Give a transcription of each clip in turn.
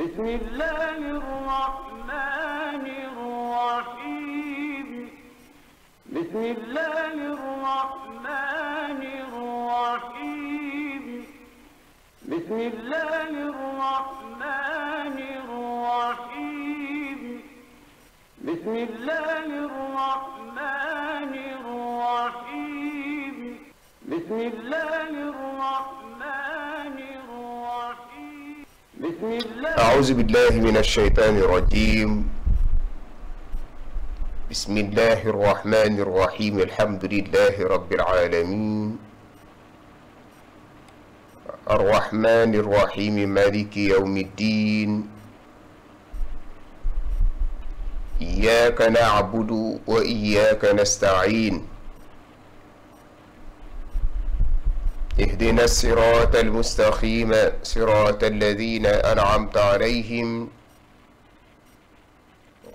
بسم الله الرحمن الرحيم بسم الله الرحمن الرحيم بسم الله الرحمن الرحيم بسم الله الرحمن الرحيم بسم الله الرحمن الرحيم بسم الله أعوذ بالله من الشيطان الرجيم. بسم الله الرحمن الرحيم. الحمد لله رب العالمين الرحمن الرحيم مالك يوم الدين. إياك نعبد وإياك نستعين. اهدنا الصراط المستقيم صراط الذين أنعمت عليهم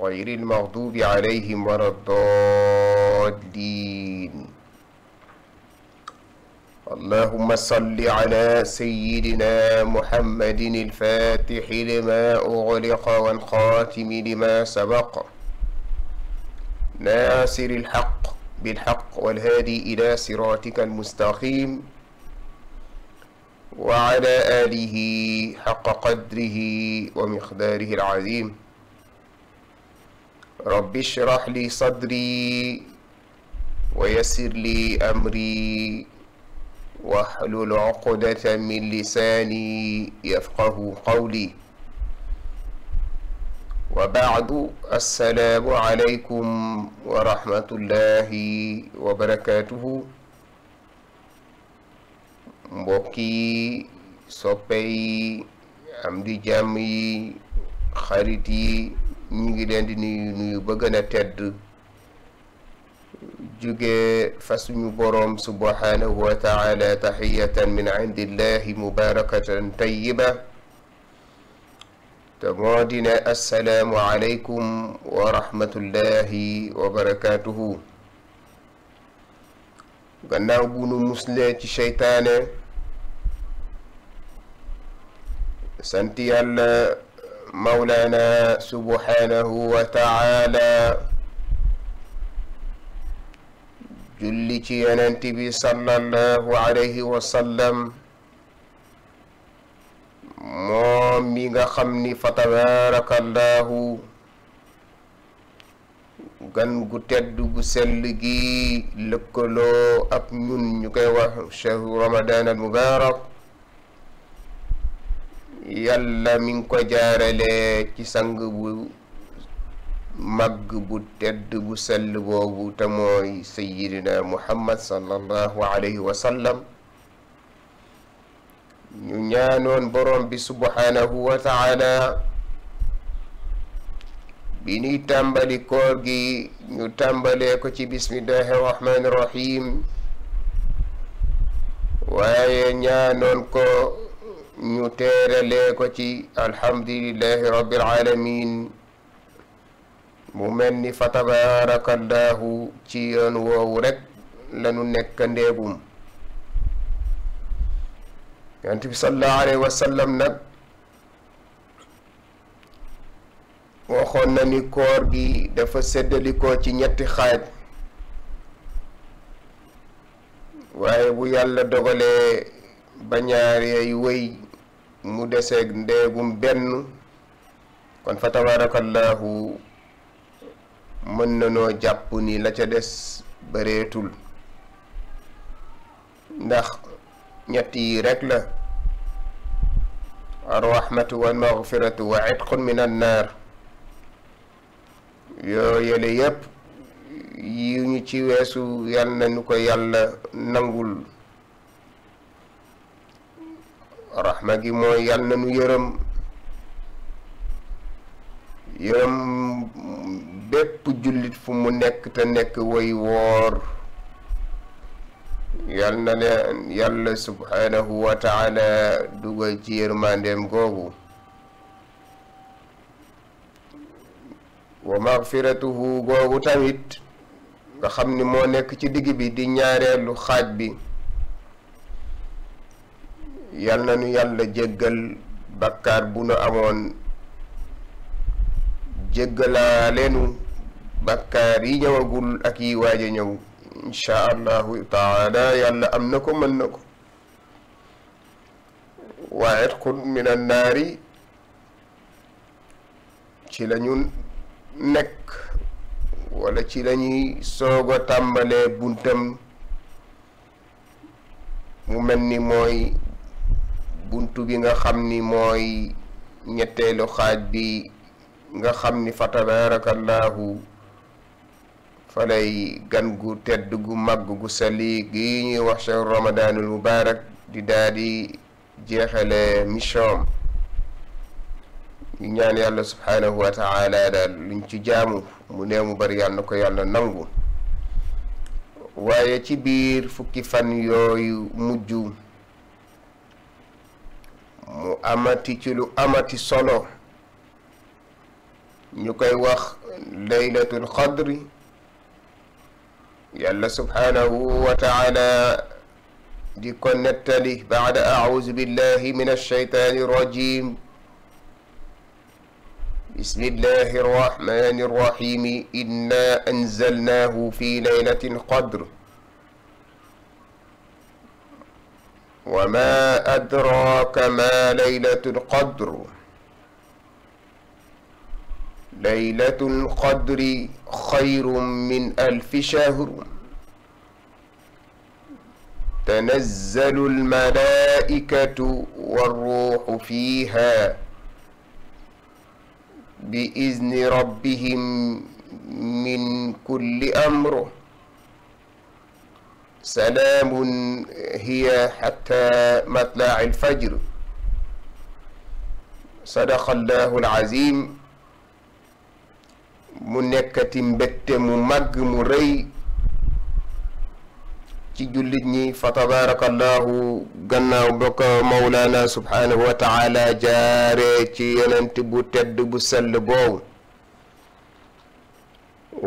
غير المغضوب عليهم ولا الضالين. اللهم صل على سيدنا محمد الفاتح لما أغلق والخاتم لما سبق ناصر الحق بالحق والهادي إلى صراطك المستقيم وعلى آله حق قدره ومقداره العظيم. رب اشرح لي صدري ويسر لي أمري واحلل عقدة من لساني يفقه قولي. وبعد، السلام عليكم ورحمة الله وبركاته. mbokk yi, soppe yi, am di jàmm yi, xarit yi, ñu ngi leen di nuyu ba gën a tedd jóge fa suñu boroom subhanahu wa taala taxiyatan min indillahi mubarakatan tayyiba te moo dina assalaamu aleykum wa rahmatullahi wa barakatuhu. gannaaw bu nu muslee ci seytaane, sant yàlla mawlaana subhanahu wa taala, julli ci yonent bi sallallahu alayhi wa sallam, moom mi nga xam ni fa tabarakallahu gan gu tedd gu sell gi lëkkaloo ak ñun ñu koy wax shahru ramadan al mubarak, yàlla mi ngi ko jaarale ci sang bu màgg bu tedd bu sell boobu te mooy sayyidina muhammad sallallahu alayhi wa sallam. ñu ñaanoon borom bi subhanahu wa taala bi ñuy tàmbali koor gi ñu tàmbalee ko ci bismillahi rahmani rahim, waaye ñaanoon ko ñu teeralee ko ci alhamdulillahi rabbil alamin. mu mel ni fa tabarakallahu ci yoon woowu rek lanu nekk ndéegum. yonent bi sallallahu alayhi wa sallam nag waxoon na ni koor gi dafa séddalikoo ci ñetti xaaj, waaye bu yàlla dogalee ba ñaar yooyu wëy mu deseeg ndéegum benn, kon fa tabarakallahu mën na noo jàpp ni la ca des bareetul, ndax ñett yi rek la: arrahmatu wal maghfiratu wa itqun min an naar. yoo yële yépp yi ñu ci weesu yal na nu ko yàlla nangul. rahma gi mooy yal na nu yërëm bépp jullit fu mu nekk te nekk way woor, yal na leen yàlla subhanahu wa taala dugal ci yërmandeem googu. wa maghfiratuhu googu tamit nga xam ni moo nekk ci digg bi di ñaareelu xaaj bi, yal na nu yàlla jéggal bakkaar bu nu amoon jéggalaa leenu bàkkaar yi ñëwagul ak yi waaja ñëw insha allahu taala. yàlla am na ko mën na ko. wa itqun min annaari ci la ñu nekk wala ci la ñuy soog a tàmbalee buntam mu mel ni mooy buntu bi nga xam ni mooy ñetteelu xaaj bi nga xam ni fa tabarakallahu fa lay gan gu tedd gu màgg gu sali gi ñuy wax shahru ramadanul mubarak di daadi jeexale mission ñu ñaan yàlla subhanahu wa taala daal luñ ci jaamu mu nee mu bari yàlla na ko yàlla nangu. waaye ci biir fukki fan yooyu mujj mu amati ci lu amati solo ñu koy wax laylatul qadri. yàlla subhanahu wa taala di ko nettali baada auzu billahi min alshaytani irrajim bismillahi irrahmani irrahimi inna anzalnahu fi laylatin qadr wa ma adraka ma laylatul qadr laylatul qadri xayrun min alfi shahr تنزل الملائكة والروح فيها بإذن ربهم من كل أمر سلام هي حتى مطلع الفجر صدق الله العظيم. mu nekkati mbégte mu màgg mu rëy ci jullit ñi fa tabarakallahu gannaaw ba ko mawlaana subhanahu wa taala jaaree ci yonent bu tedd bu sell boobu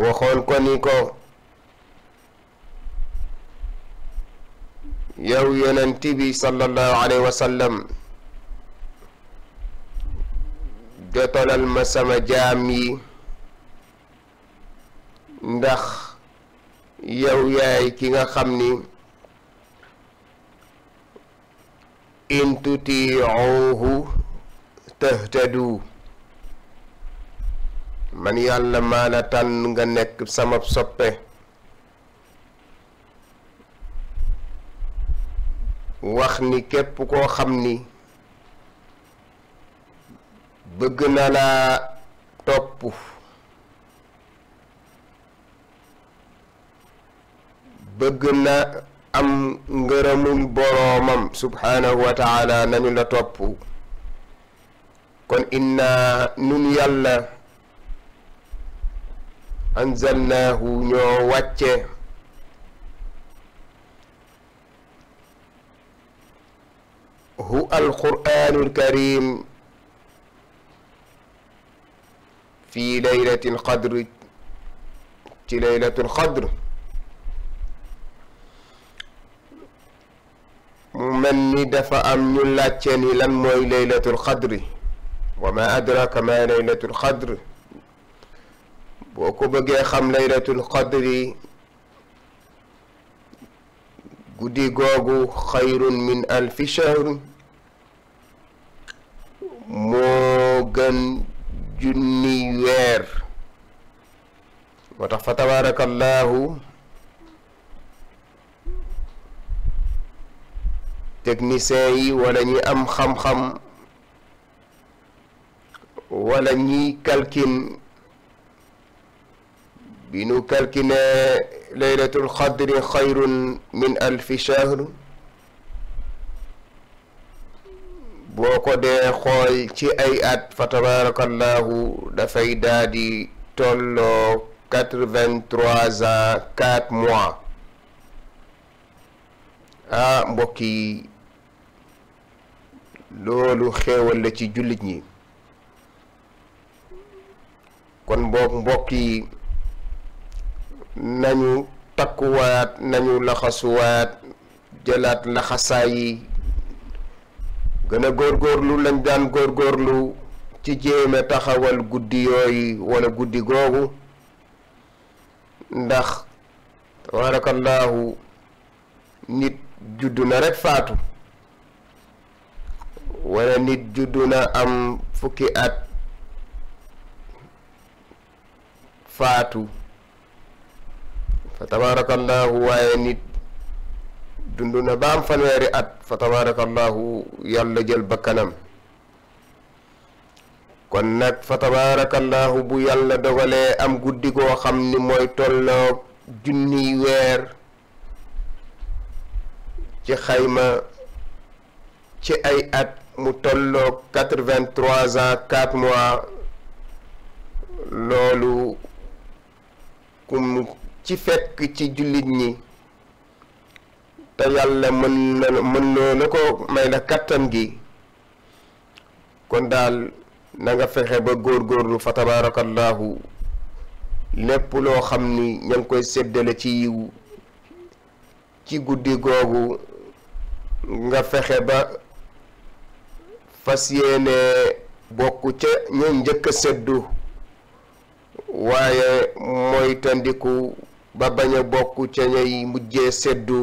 waxoon ko ni ko yow yonent bi sallallahu alayhi wa sallam jotalal ma sama jaam yi ndax yow yaay ki nga xam ni in tutiicuuhu tahtadu man yàlla maa la tànn nga nekk sama soppe wax ni képp koo xam ni bëgg na laa topp bëgg na am ngërëmul boroomam subhanahu wa taala nañu la topp kon inna nun yàlla anzalnaahu ñoo wàcce hu alquraanul karim fi laylatil qadr ci laylatul qadr mu mel ni dafa am ñu laajte ni lan mooy laylatul qadri wa ma adraka ma laylatul qadr boo ko bëggee xam laylatul qadri guddi googu xayrun min alfi shahr moo gën junni weer moo tax fa tabarakallahu technicien yi wala ñi am xam-xam wala ñi calcul bi nu calculé laylatul qadri xayrun min alfi shahr boo ko dee xool ci ay at fa tabarakallahu dafay daadi tolloo 83 ans 4 mois mbokk yi loolu xéewal la ci jullit ñi kon mbokk yi nañu takkuwaat nañu laxasuwaat jëlaat laxasaay yi gën a góorgóorlu lañ daan góorgóorlu ci jéeme taxawal guddi yooyu wala guddi googu ndax tabarakallahu nit juddu na rek faatu wala nit juddu na am fukki at faatu fa tabarakallahu waaye nit dundu na ba am fanweeri at fa tabarakallahu yàlla jël bakkanam kon nag fa tabarakallahu bu yàlla dogalee am guddi goo xam ni mooy tolloog junniy weer ci xayma ci ay at mu tolloog 83 ans 4 mois loolu kum ci fekk ci jullit ñi te yàlla mën na ko may la kattan gi kon daal na nga fexe ba góorgóorlu fa tabarakallahu lépp loo xam ni ña ngi koy séddale ci yiw ci guddi googu nga fexe ba fas yéene bokk ca ñu njëkk a séddu waaye mooy tandiku ba bañ a bokk ca ñay mujjee séddu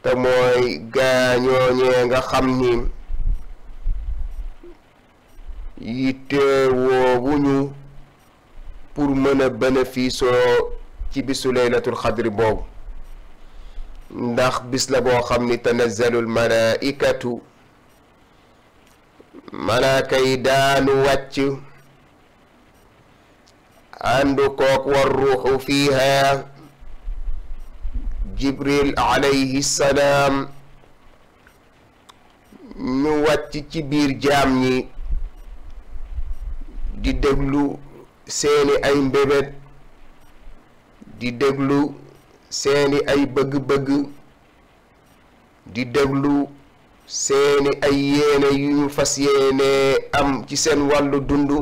te mooy gaañooñee nga xam ni yittewoowuñu pour mën a bénéfice ci bisu laylatul xadri boobu ndax bis la boo xam ni tanazzalul malaikatu malaaka yi daanu wàcc àndu kook war ruuxu fiiha jibril alayhi salaam ñu wàcc ci biir jaam ñi di déglu seeni ay mbébét di déglu seeni ay bëgg-bëgg di déglu seeni ay yéene yu ñu fas yéene am ci seen wàllu dundu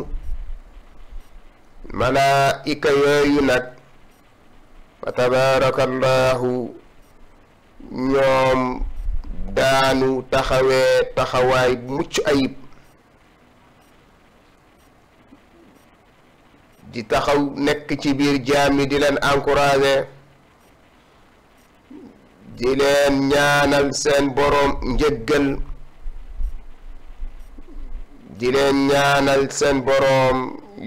malaayika yooyu nag fa tabarakallahu ñoom daanu taxawee taxawaay bu mucc ayib di taxaw nekk ci biir jaam yi di leen encourager di leen ñaanal seen boroom njëggal di leen ñaanal seen boroom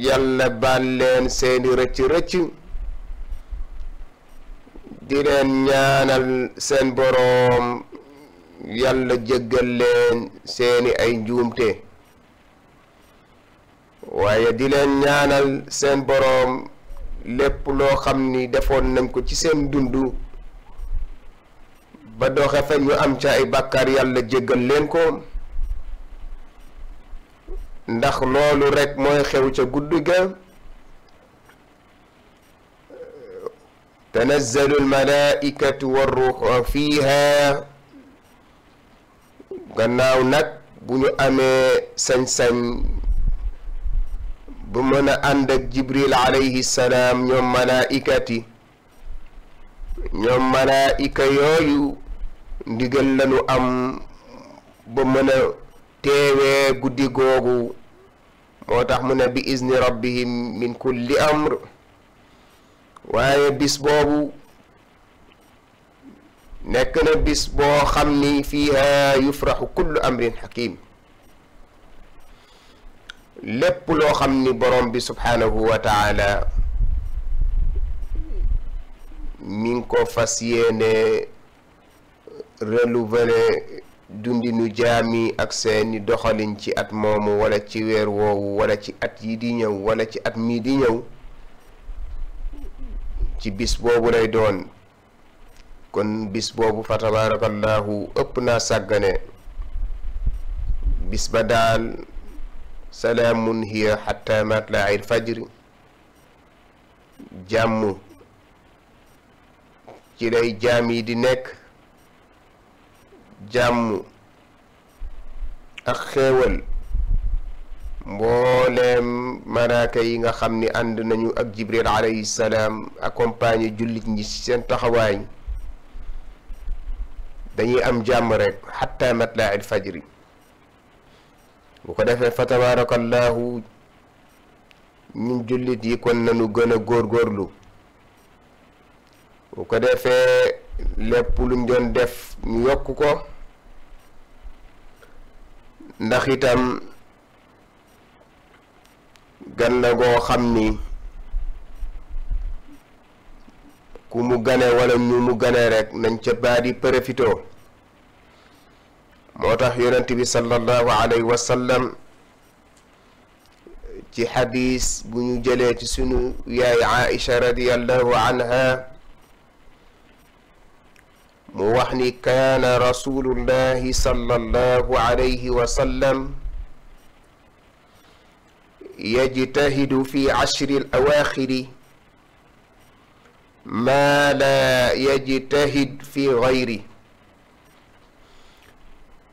yàlla baal leen seeni rëcc-rëcc di leen ñaanal seen boroom yàlla jéggal leen seeni ay njuumte waaye di leen ñaanal seen boroom lépp loo xam ni defoon nañ ko ci seen dundu ba doxe fa ñu am ca ay bàkkaar yàlla jéggal leen ko ndax loolu rekk mooy xew ca guddi ga tanazzalu almalaikatu warruuhu fiiha gannaaw nag bu ñu amee sañ-sañ bu mën a ànd ak jibril alayhi salaam ñoom malaayika yooyu ndigal lañu am ba mën a teewee guddi googu moo tax mu ne bi izni rabbihim min kulli amr waaye bis boobu nekk na bis boo xam ni fiiha yufraxu kullu amrin hakim lépp loo xam ni borom bi subhanahu wa taala mi ngi ko fas yéene renouveler dundinu jaami ak seeni doxalin ci at moomu wala ci weer woowu wala ci at yi di ñëw wala ci at mii di ñëw ci bis boobu lay doon kon bis boobu fa tabarakallahu ëpp naa sàggane bis ba daal salaamun hiya xatta matla'il fajri jàmm ci lay jaam yi di nekk jàmm ak xéewal mbooleem malaaka yi nga xam ni ànd nañu ak jibril alayhi salaam accompagné jullit ñi ci seen taxawaay dañuy am jàmm rek xatta matla'il fajri bu ko defee fa tabarakallahu ñun jullit yi kon nañu gën a góorgóorlu bu ko defee lépp luñ doon def ñu yokk ko ndax itam gan la goo xam ni ku mu gane wala ñu mu gane rek nañ ca baadi profito moo tax yonent bi sallallahu alayhi wa sallam ci xadis bu ñu jëlee ci sunu yaay Aïcha radiyallahu anha mu wax ni kaana rasulullahi sallallahu alayhi wa sallam yajtahidu fi ashri al-awaaxiri maa laa yajtahid fi gayri.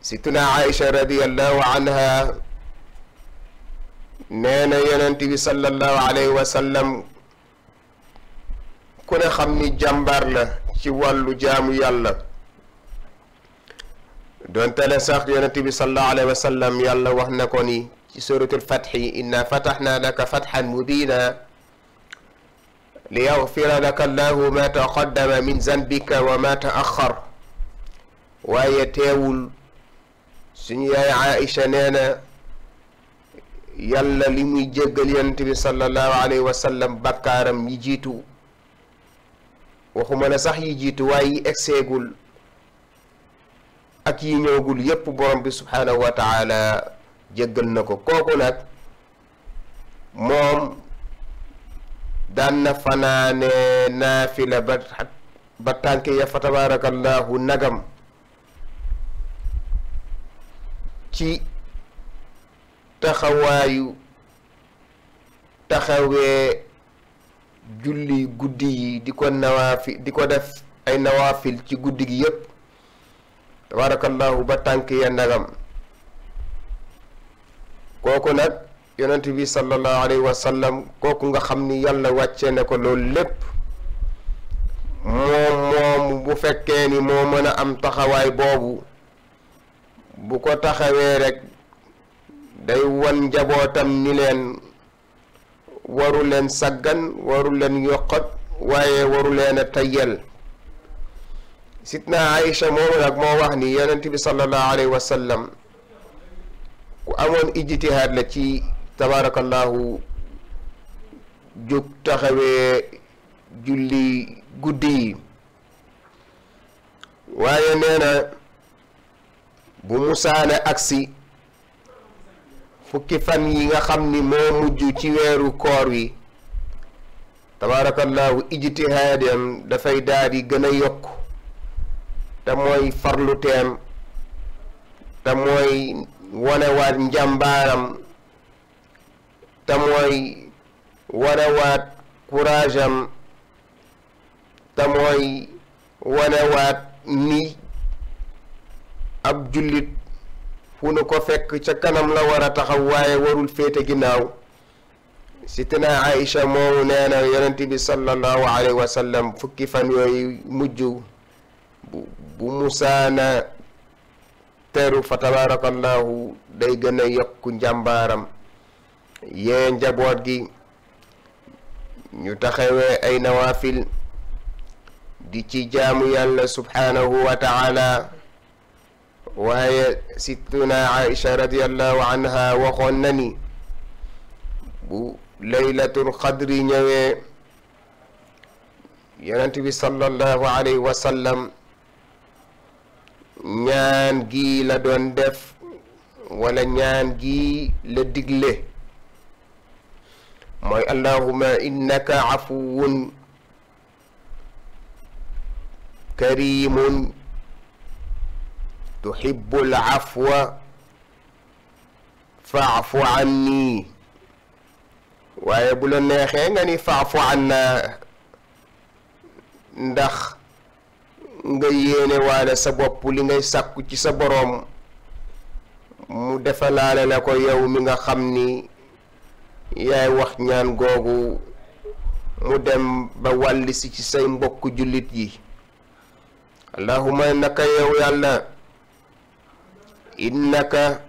Situna Aïcha radiyallahu anha nee na yonent bi sallallahu alayhi wa sallam ku ne xam ni jàmbaar la ci wàllu jaamu yàlla doonte le sax yonent bi sallallahu alayhi wa sallam yàlla wax na ko ni ci suratul fatxi inna fataxna laka fatxan mubina li yaxfira laka allahu ma taqaddama min zanbika wa ma taaxar waaye teewul suñu yaay Aïcha nee na yàlla li muy jéggal yonent bi sallallahu alayhi wa sallam bakkaaram yi jiitu waxuma la sax yi jiitu waaye yi egseegul ak yi ñëwgul yépp borom bi subhaanahu wa taala jéggal na ko. kooku nag moom daan na fanaane naafila ba tànk ya fa tabarakallahu nagam ci taxawee julli guddi yi di ko def ay nawaafil ci guddi gi yépp tabarakallahu ba tànk ya nagam. kooku nag yonent bi sallallahu alayhi wa sallam kooku nga xam ni yàlla wàcce ne ko loolu lépp moom bu fekkee ni moo mën a am taxawaay boobu bu ko taxawee rek day wan njabootam ni leen waru leen saggan waru leen yokkat waaye waru leen a tayyel. Sitna Aïcha moomu nag moo wax ni yonent bi sallallahu alayhi wa sallam ku amoon ijtihaad la ci tabarakallahu jóg taxawee julli guddi yi waaye nee na bu musaane agsi fukki fan yi nga xam ni moo mujj ci weeru koor wi tabarakallahu ijtihaadam dafay daal di gën a yokk te mooy farlu teem te mooy wanewaat njàmbaaram te mooy wanewaat courage am te mooy wanewaat ni ab jullit fu nu ko fekk ca kanam la war a taxaw waaye warul féete ginnaaw. Sitna Aïcha moomu nee na yonent bi sallallahu alayhi wa sallam fukki fan yooyu mujj bu musaana teru fa tabarakallahu day gën a yokku njàmbaaram yee njaboot gi ñu taxawee ay nawaafil di ci jaamu yàlla subhanahu wa taala. waaye Sittuna Aïcha radiyallahu anha waxoon na ni bu laylatul qadri ñëwee yonent bi sallallahu alayhi wa sallam ñaan gi la doon def wala ñaan gi la digle mooy allahumma innaka afuwun karimun tuhibbul afwa fa'fu anni waaye bu la neexee nga ni fa'fu anna ndax nga yéene waale sa bopp li ngay sàkku ci sa boroom mu defalaale la ko yow mi nga xam ni yaay wax ñaan googu mu dem ba wàllisi ci say mbokk jullit yi. allahumma naka yow yàlla innaka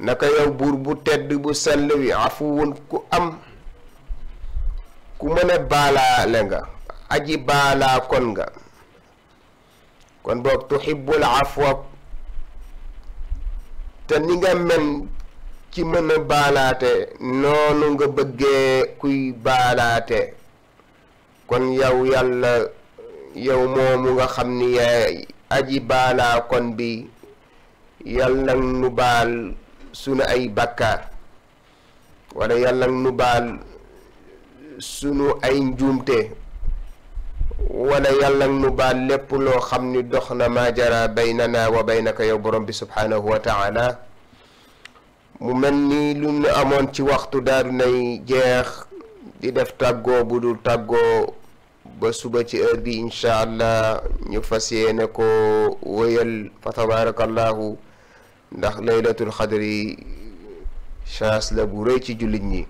naka yow buur bu tedd bu sell wi afuwun ku am ku mën a baalaale nga aji baalaa kon nga kon boog tuhibbul afwa te ni nga mel ci mën a baalaate noonu nga bëggee kuy baalaate kon yow yàlla yow moomu nga xam ni yaay aji baalaa kon bi yàlla nu baal sunu ay bakkaar wala yàlla nu baal sunu ay njuumte wala yàlla nu baal lépp loo xam ni dox na maa jara baynana wa baynaka yow borom bi subhanahu wa taala mu mel ni lu nu amoon ci waxtu daaru nay jeex di def tàggoo bu dul tàggoo ba suba ci heure bi incha allah ñu fas yéene ko wëyal fa tabarakallahu ndax laylatul xadri chance la bu rëy ci jullit ñi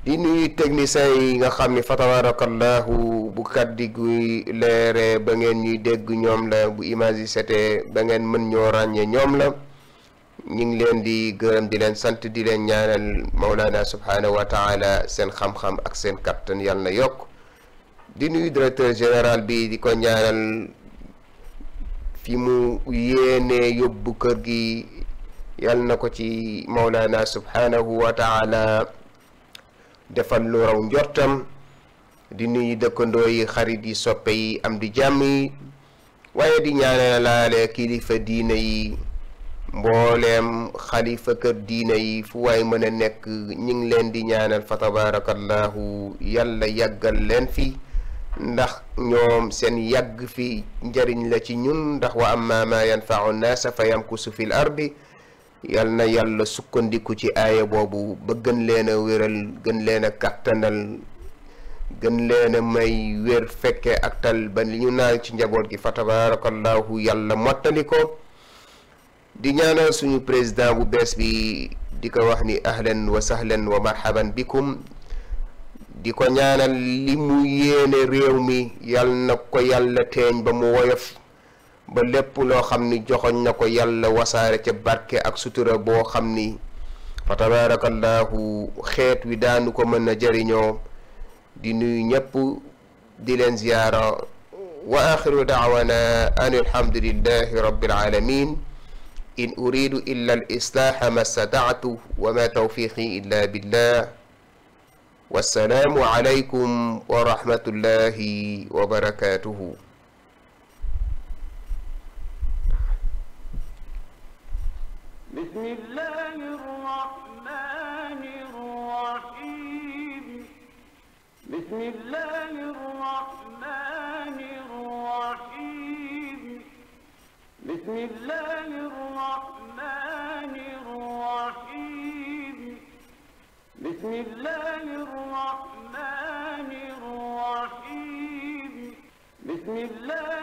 di nuyu techniciens yi nga xam ni fa tabarakallahu bu kaddi guy leere ba ngeen ñuy dégg ñoom la bu image yi setee ba ngeen mën ñoo ràññee ñoom la ñu ngi leen di gërëm di leen sant di leen ñaanal Mawlana subhanahu wa taala seen xam-xam ak seen kattan yàlla na yokk di nuyu directeur général bi di ko ñaanal fi mu yéenee yóbbu kër gi yàlla na ko ci Mawlana subhanahu wa taala defal lu raw njortam di nuyu dëkkandoo yi xarit yi soppe yi am di jàmm yi waaye di ñaanal laale kilifa diine yi mbooleem xalifa kër diine yi fu waay mën a nekk ñi ngi leen di ñaanal fa tabarakallahu yàlla yàggal leen fi ndax ñoom seen yàgg fi njariñ la ci ñun ndax wa amma ma yanfa'u nnaasa fa yamkusu fil ardi yal na yàlla sukkandiku ci aaya boobu ba gën leen a wéral gën leen a kattanal gën leen a may wér fekke ak tal ba li ñu naan ci njaboot gi fa tabarakallahu yàlla mottali ko di ñaanal suñu président bu bees bi di ko wax ni ahlan wa sahlan wa marhaban bikum di ko ñaanal li mu yéene réew mi yal na ko yàlla teeñ ba mu woyof ba lépp loo xam ni joxoñ na ko yàlla wasaare ca barke ak sutura boo xam ni fa tabarakallahu xeet wi daanu ko mën a jëriñoo di nuyu ñëpp di leen ziyaara wa axiru daawana an alhamdulillahi rabbil alamin in uridu illa al islaha ma stata'tu wa ma tawfiqi illa billah wassalaamu alaykum wa rahmatullahi wa barakatuhu بسم الله الرحمن الرحيم بسم الله الرحمن الرحيم بسم الله الرحمن الرحيم بسم الله الرحمن الرحيم بسم الله